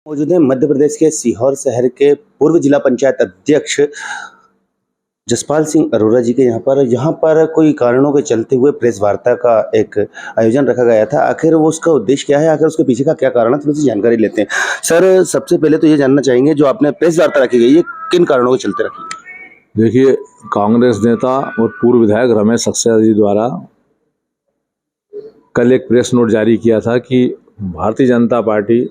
मौजूद है मध्य प्रदेश के सीहोर शहर के पूर्व जिला पंचायत अध्यक्ष जसपाल सिंह अरोड़ा जी के यहाँ पर कोई कारणों के चलते हुए प्रेस वार्ता का एक आयोजन रखा गया था। आखिर वो उसका उद्देश्य क्या है, आखिर उसके पीछे का क्या कारण है, थोड़ी सी जानकारी लेते हैं। सर, सबसे पहले तो ये जानना चाहेंगे, जो आपने प्रेस वार्ता रखी गई है किन कारणों के चलते रखी गई? देखिए, कांग्रेस नेता और पूर्व विधायक रमेश सक्सेना जी द्वारा कल एक प्रेस नोट जारी किया था कि भारतीय जनता पार्टी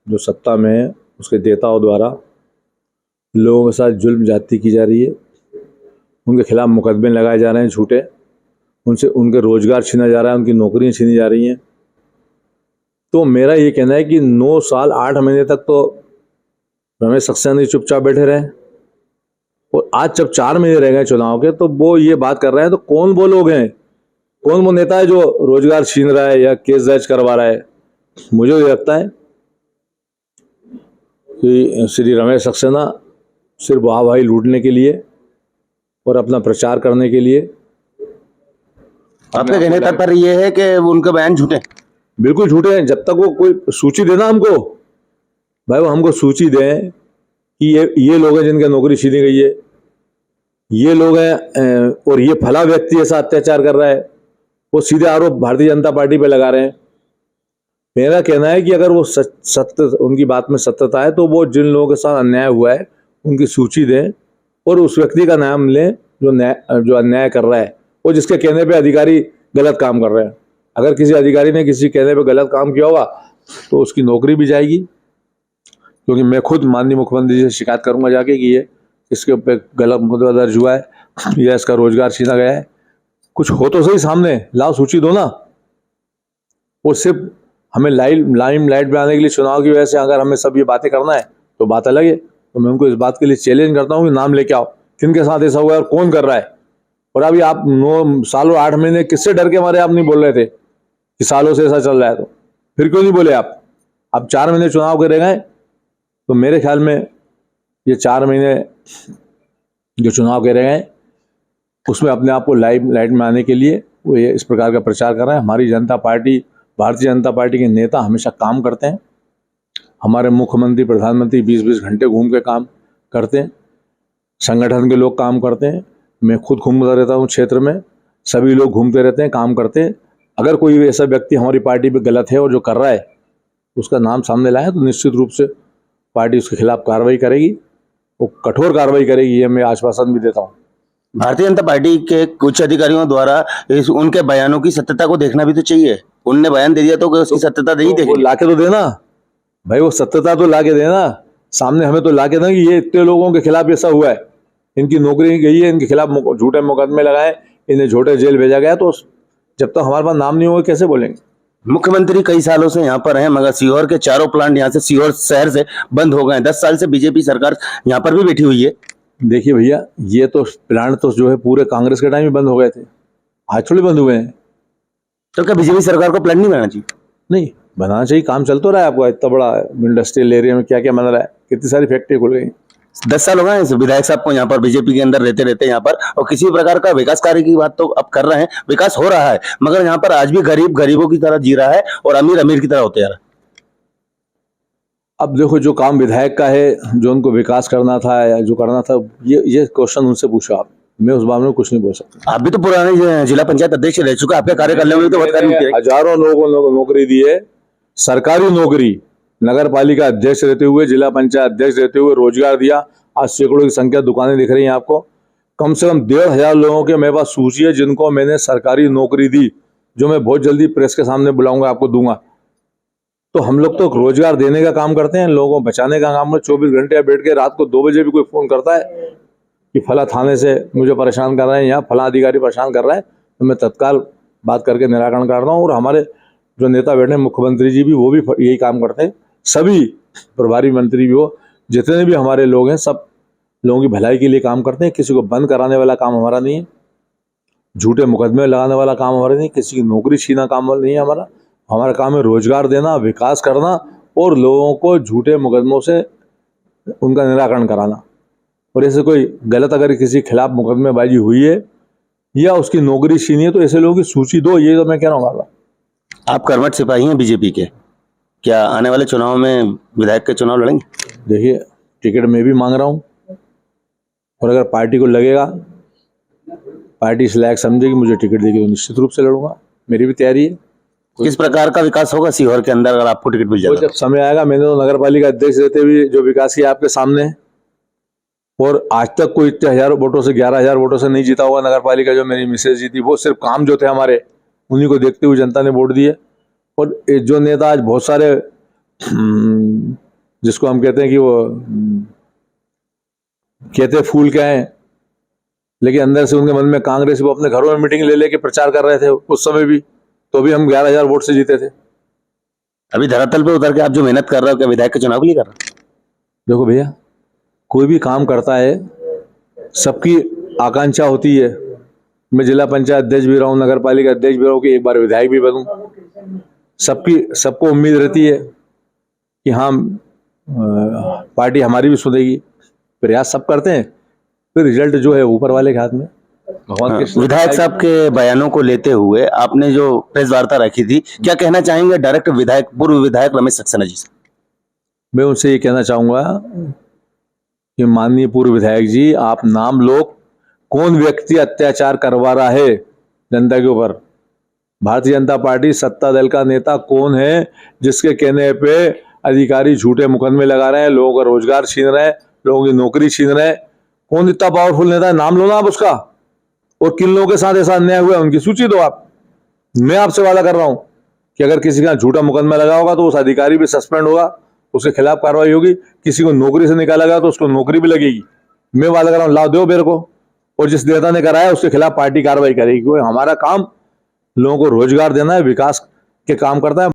जो सत्ता में है उसके नेताओं द्वारा लोगों के साथ जुल्म ज्यादती की जा रही है, उनके खिलाफ मुकदमे लगाए जा रहे हैं झूठे, उनसे उनके रोजगार छीना जा रहा है, उनकी नौकरियां छीनी जा रही हैं। तो मेरा ये कहना है कि 9 साल 8 महीने तक तो रमेश सक्सेना जी चुपचाप बैठे रहे और आज जब 4 महीने रह गए चुनाव के तो वो ये बात कर रहे हैं। तो कौन वो लोग हैं, कौन वो नेता है जो रोजगार छीन रहा है या केस दर्ज करवा रहा है? मुझे ये लगता है कि श्री रमेश सक्सेना सिर्फ वाहवाही लूटने के लिए और अपना प्रचार करने के लिए। आपके कहने का तात्पर्य ये है कि उनके बयान झूठे? बिल्कुल झूठे हैं। जब तक वो कोई सूची देना हमको, भाई वो हमको सूची दें कि ये लोग हैं जिनकी नौकरी छीनी गई है, ये लोग हैं और ये फला व्यक्ति ऐसा अत्याचार कर रहा है, वो सीधे आरोप भारतीय जनता पार्टी पे लगा रहे हैं। मेरा कहना है कि अगर वो सत्य उनकी बात में सत्यता है तो वो जिन लोगों के साथ अन्याय हुआ है उनकी सूची दें और उस व्यक्ति का नाम लें जो अन्याय कर रहा है और जिसके कहने पे अधिकारी गलत काम कर रहे हैं। अगर किसी अधिकारी ने किसी कहने पे गलत काम किया होगा तो उसकी नौकरी भी जाएगी, क्योंकि मैं खुद माननीय मुख्यमंत्री जी से शिकायत करूंगा जाके कि ये इसके ऊपर गलत मुकदमा दर्ज हुआ है या इसका रोजगार छीना गया है। कुछ हो तो सही सामने, लाओ सूची दो ना। और सिर्फ हमें लाइम लाइट बनाने के लिए चुनाव की वजह से अगर हमें सब ये बातें करना है तो बात अलग है। तो मैं उनको इस बात के लिए चैलेंज करता हूँ कि नाम लेके आओ, किन के साथ ऐसा हुआ है और कौन कर रहा है। और अभी आप 9 साल और 8 महीने किससे डर के मारे आप नहीं बोल रहे थे कि सालों से ऐसा चल रहा है? तो फिर क्यों नहीं बोले आप? 4 महीने चुनाव के रह गए तो मेरे ख्याल में ये 4 महीने जो चुनाव के रह गए उसमें अपने आप को लाइट में आने के लिए वो ये इस प्रकार का प्रचार कर रहे हैं। हमारी जनता पार्टी, भारतीय जनता पार्टी के नेता हमेशा काम करते हैं। हमारे मुख्यमंत्री, प्रधानमंत्री 20-20 घंटे घूम के काम करते हैं, संगठन के लोग काम करते हैं, मैं खुद घूमता रहता हूँ क्षेत्र में, सभी लोग घूमते रहते हैं, काम करते हैं। अगर कोई ऐसा व्यक्ति हमारी पार्टी पे गलत है और जो कर रहा है उसका नाम सामने लाए तो निश्चित रूप से पार्टी उसके खिलाफ कार्रवाई करेगी, वो कठोर कार्रवाई करेगी, ये मैं आश्वासन भी देता हूँ। भारतीय जनता पार्टी के कुछ अधिकारियों द्वारा उनके बयानों की सत्यता को देखना भी तो चाहिए। उनने बयान दे दिया तो उसकी सत्यता नहीं देखेंगे? लाके तो देना भाई, वो सत्यता तो लाके देना सामने, हमें तो लाके देना कि ये इतने लोगों के खिलाफ ऐसा हुआ है, इनकी नौकरी गई है, इनके खिलाफ झूठे मुकदमे लगाए, इन्हें झूठे जेल भेजा गया। तो जब तक हमारे पास नाम नहीं होगा कैसे बोलेंगे? मुख्यमंत्री कई सालों से यहाँ पर हैं, मगर सीहोर के चारों प्लांट यहाँ से सीहोर शहर से बंद हो गए। 10 साल से बीजेपी सरकार यहाँ पर भी बैठी हुई है। देखिए भैया, ये तो प्लांट तो जो है पूरे कांग्रेस के टाइम में बंद हो गए थे, आज थोड़ी बंद हुए हैं। तो क्या बीजेपी सरकार को प्लान नहीं बनाना चाहिए? नहीं, बनाना चाहिए। काम चल तो रहा है, आपको इतना बड़ा इंडस्ट्रियल एरिया में क्या क्या बन रहा है, कितनी सारी फैक्ट्री खुल गई। 10 साल हो गए विधायक साहब को यहाँ पर बीजेपी के अंदर रहते यहाँ पर, और किसी प्रकार का विकास कार्य की बात तो अब कर रहे हैं, विकास हो रहा है, मगर यहाँ पर आज भी गरीब गरीबों की तरह जी रहा है और अमीर अमीर की तरह होते जा रहा है। अब देखो, जो काम विधायक का है, जो उनको विकास करना था या जो करना था, ये क्वेश्चन उनसे पूछो आप, मैं उस बारे में कुछ नहीं बोल सकता। आप भी तो पुराने जिला पंचायत अध्यक्ष रह चुका, आपके कार्यकाल में तो हजारों लोगों को नौकरी दी है, सरकारी नौकरी, नगर पालिका अध्यक्ष रहते हुए, जिला पंचायत अध्यक्ष रहते हुए रोजगार दिया। आज सैकड़ों की संख्या दुकानें दिख रही हैं आपको। कम से कम 1,500 लोगों के मेरे पास सूची है जिनको मैंने सरकारी नौकरी दी, जो मैं बहुत जल्दी प्रेस के सामने बुलाऊंगा, आपको दूंगा। तो हम लोग तो रोजगार देने का काम करते हैं, लोगों को बचाने का काम है। 24 घंटे बैठ के रात को 2 बजे भी कोई फोन करता है कि फला थाने से मुझे परेशान कर रहे हैं या फला अधिकारी परेशान कर रहा है, तो मैं तत्काल बात करके निराकरण करता हूँ। और हमारे जो नेता बैठे, मुख्यमंत्री जी भी, वो भी यही काम करते हैं, सभी प्रभारी मंत्री भी हो, जितने भी हमारे लोग हैं, सब लोगों की भलाई के लिए काम करते हैं। किसी को बंद कराने वाला काम हमारा नहीं है, झूठे मुकदमे लगाने वाला काम हमारा नहीं, किसी की नौकरी छीना काम नहीं है हमारा। हमारा काम है रोजगार देना, विकास करना और लोगों को झूठे मुकदमों से उनका निराकरण कराना। और ऐसे कोई गलत अगर किसी के खिलाफ मुकदमेबाजी हुई है या उसकी नौकरी छीनी है तो ऐसे लोगों की सूची दो, ये तो मैं कह रहा हूँ। आप कर्मठ सिपाही हैं बीजेपी के, क्या आने वाले चुनाव में विधायक के चुनाव लड़ेंगे? देखिए, टिकट मैं भी मांग रहा हूँ, और अगर पार्टी को लगेगा, पार्टी इस लायक समझेगी मुझे टिकट देगी, तो निश्चित रूप से लड़ूंगा। मेरी भी तैयारी है। किस प्रकार का विकास होगा सीहोर के अंदर अगर आपको टिकट मिल वो जाए? जब समय आएगा, मैंने तो नगर पालिका अध्यक्ष रहते हुए जो विकास किया आपके सामने है, और आज तक कोई इतने हजारों वोटों से 11,000 वोटों से नहीं जीता होगा नगर पालिका जो मेरी मिसेज जीती। वो सिर्फ काम जो थे हमारे, उन्हीं को देखते हुए जनता ने वोट दिए। और ये जो नेता आज बहुत सारे जिसको हम कहते हैं कि वो कहते फूल के हैं, लेकिन अंदर से उनके मन में कांग्रेस, वो अपने घरों में मीटिंग ले लेके प्रचार कर रहे थे उस समय भी, तो भी हम 11,000 वोट से जीते थे। अभी धरातल पे उतर के आप जो मेहनत कर रहे हो, क्या विधायक के चुनाव के लिए कर रहे हो? देखो भैया, कोई भी काम करता है सबकी आकांक्षा होती है। मैं जिला पंचायत अध्यक्ष भी रहा हूँ, नगर पालिका अध्यक्ष भी रहा हूँ, कि एक बार विधायक भी बनूं। सबको उम्मीद रहती है कि हाँ, पार्टी हमारी भी सुनेगी। प्रयास सब करते हैं, फिर रिजल्ट जो है ऊपर वाले के हाथ में, भगवान के। विधायक साहब के बयानों को लेते हुए आपने जो प्रेस वार्ता रखी थी, क्या कहना चाहेंगे डायरेक्ट विधायक, पूर्व विधायक रमेश सक्सेना जी से? मैं उनसे ये कहना चाहूंगा कि माननीय पूर्व विधायक जी, आप नाम लो, कौन व्यक्ति अत्याचार करवा रहा है जनता के ऊपर? भारतीय जनता पार्टी सत्ता दल का नेता कौन है जिसके कहने पे अधिकारी झूठे मुकदमे लगा रहे हैं, लोगों का रोजगार छीन रहे हैं, लोगों की नौकरी छीन रहे हैं? कौन इतना पावरफुल नेता है? नाम लो ना आप उसका। और किन लोगों के साथ ऐसा अन्याय हुआ है उनकी सूची दो आप। मैं आपसे वादा कर रहा हूं कि अगर किसी का झूठा मुकदमा लगा होगा तो उस अधिकारी भी सस्पेंड होगा, उसके खिलाफ कार्रवाई होगी। किसी को नौकरी से निकाला गया तो उसको नौकरी भी लगेगी। मैं वादा कर रहा हूं, लाओ दो मेरे को, और जिस नेता ने कराया उसके खिलाफ पार्टी कार्रवाई करेगी। क्योंकि हमारा काम लोगों को रोजगार देना है, विकास के काम करता है।